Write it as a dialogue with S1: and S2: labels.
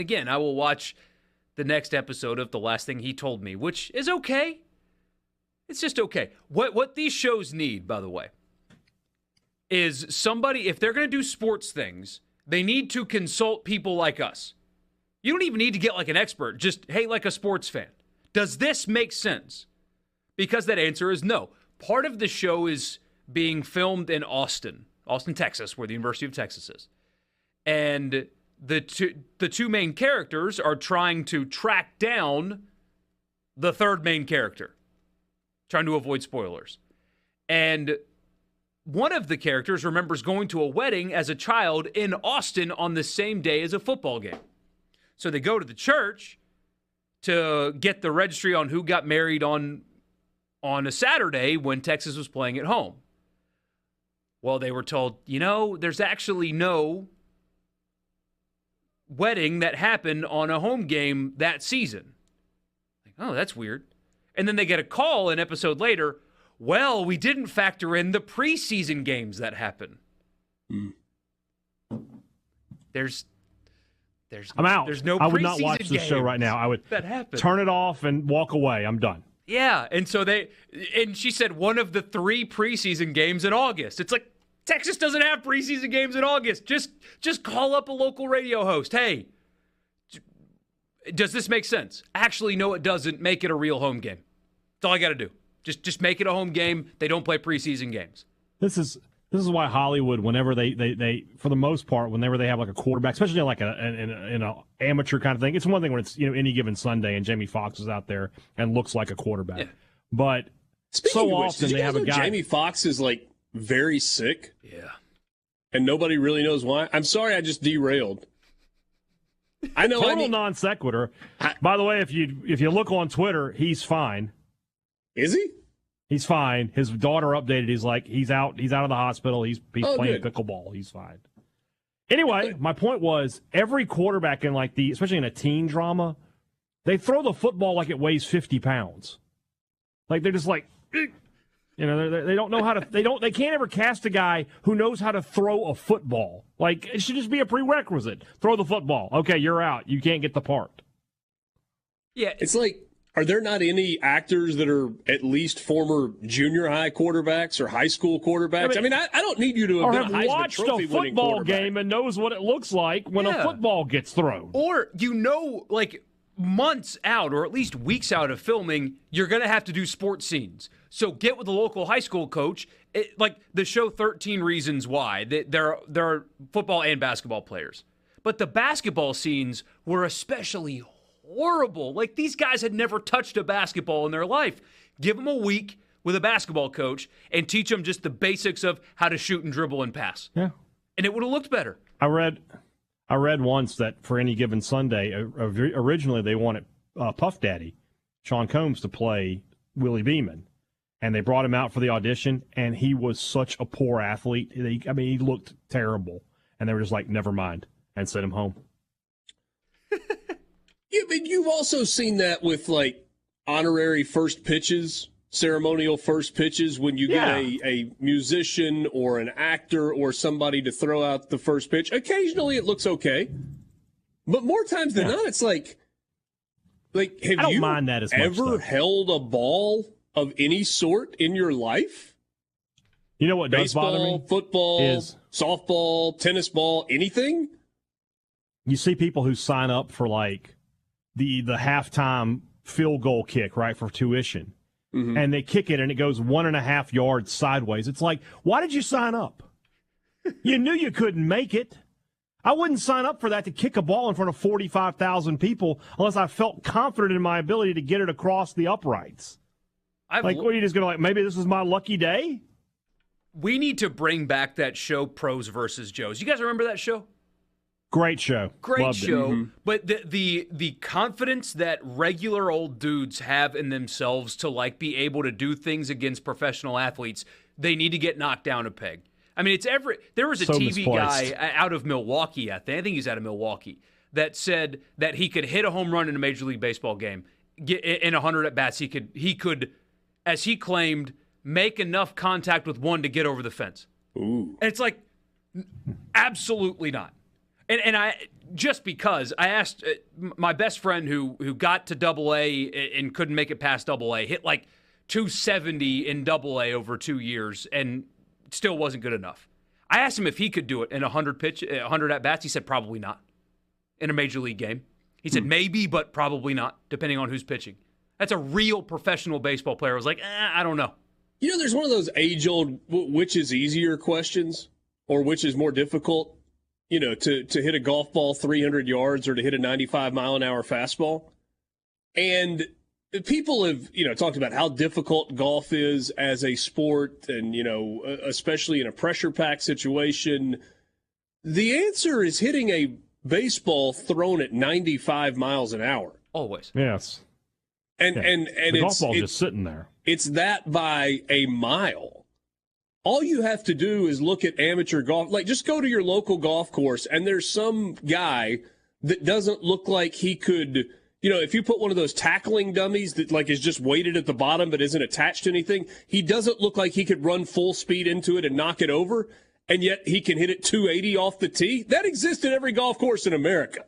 S1: Again, I will watch the next episode of The Last Thing He Told Me, which is okay. It's just okay. What these shows need, by the way, is somebody, if they're going to do sports things, they need to consult people like us. You don't even need to get like an expert. Just, hey, like a sports fan. Does this make sense? Because that answer is no. Part of the show is being filmed in Austin, Texas, where the University of Texas is. And the two main characters are trying to track down the third main character, trying to avoid spoilers. And one of the characters remembers going to a wedding as a child in Austin on the same day as a football game. So they go to the church to get the registry on who got married on a Saturday when Texas was playing at home. Well, they were told, there's actually no wedding that happened on a home game that season. Like, oh, that's weird. And then they get a call an episode later. Well, we didn't factor in the preseason games that happen. There's
S2: I'm out.
S1: There's no preseason
S2: I would not watch this show right now. I would turn it off and walk away. I'm done.
S1: Yeah, and she said one of the 3 preseason games in August. It's like, Texas doesn't have preseason games in August. Just call up a local radio host. Hey, does this make sense? Actually, no, it doesn't. Make it a real home game. That's all I got to do. Just make it a home game. They don't play preseason games.
S2: This is why Hollywood, whenever they for the most part, whenever they have like a quarterback, especially like an amateur kind of thing, it's one thing when it's any given Sunday and Jamie Foxx is out there and looks like a quarterback. Yeah. But
S3: Speaking
S2: so
S3: of which,
S2: often
S3: did you
S2: they
S3: guys
S2: have a
S3: know
S2: guy.
S3: Jamie Foxx is like very sick.
S1: Yeah.
S3: And nobody really knows why. I'm sorry, I just derailed. I know.
S2: Total non sequitur. By the way, if you look on Twitter, he's fine.
S3: Is he?
S2: He's fine. His daughter updated. He's like, he's out of the hospital. He's playing pickleball. He's fine. Anyway, my point was every quarterback in especially in a teen drama, they throw the football like it weighs 50 pounds. Like they're just like, they don't know how to. They can't ever cast a guy who knows how to throw a football. Like it should just be a prerequisite. Throw the football. Okay, you're out. You can't get the part.
S1: Yeah,
S3: it's like. Are there not any actors that are at least former junior high quarterbacks or high school quarterbacks? I mean, I don't need you to have been a Heisman
S2: watched
S3: Trophy
S2: a football
S3: winning
S2: game and knows what it looks like when a football gets thrown.
S1: Or months out or at least weeks out of filming, you're going to have to do sports scenes. So get with the local high school coach. Like the show 13 Reasons Why. There are football and basketball players. But the basketball scenes were especially horrible. Like these guys had never touched a basketball in their life. Give them a week with a basketball coach and teach them just the basics of how to shoot and dribble and pass.
S2: Yeah.
S1: And it would have looked better.
S2: I read once that for any given Sunday, originally they wanted Puff Daddy, Sean Combs, to play Willie Beeman. And they brought him out for the audition, and he was such a poor athlete. He looked terrible. And they were just like, never mind, and sent him home.
S3: Yeah, but you've also seen that with like honorary first pitches, ceremonial first pitches, when you get a musician or an actor or somebody to throw out the first pitch. Occasionally it looks okay, but more times than not, it's like have you
S2: mind that as
S3: ever held a ball of any sort in your life?
S2: You know what does bother me?
S3: Baseball, football, softball, tennis ball, anything?
S2: You see people who sign up for like the halftime field goal kick, right, for tuition. Mm-hmm. And they kick it and it goes 1.5 yards sideways. It's like, why did you sign up? You knew you couldn't make it. I wouldn't sign up for that, to kick a ball in front of 45,000 people unless I felt confident in my ability to get it across the uprights. What are you just going to maybe this is my lucky day?
S1: We need to bring back that show, Pros versus Joes. You guys remember that show?
S2: Great show.
S1: Great show. Mm-hmm. But the confidence that regular old dudes have in themselves to be able to do things against professional athletes, they need to get knocked down a peg. I mean, there was a TV guy out of Milwaukee, I think he's out of Milwaukee, that said that he could hit a home run in a Major League Baseball game. In 100 at-bats, he could, as he claimed, make enough contact with one to get over the fence.
S3: Ooh.
S1: And it's like, absolutely not. And I just because I asked my best friend who got to AA and couldn't make it past AA, hit like 270 in AA over 2 years and still wasn't good enough. I asked him if he could do it in 100 at bats. He said probably not in a major league game. He said maybe, but probably not, depending on who's pitching. That's a real professional baseball player. I was like, I don't know.
S3: You know, there's one of those age-old which is easier questions or which is more difficult, you know, to hit a golf ball 300 yards or to hit a 95-mile-an-hour fastball. And people have, you know, talked about how difficult golf is as a sport and, you know, especially in a pressure-packed situation. The answer is hitting a baseball thrown at 95 miles an hour.
S1: Always.
S2: Yes.
S3: And
S2: the golf ball's just sitting there.
S3: It's that by a mile. All you have to do is look at amateur golf. Like, just go to your local golf course, and there's some guy that doesn't look like he could, you know, if you put one of those tackling dummies that, like, is just weighted at the bottom but isn't attached to anything, he doesn't look like he could run full speed into it and knock it over, and yet he can hit it 280 off the tee. That exists at every golf course in America.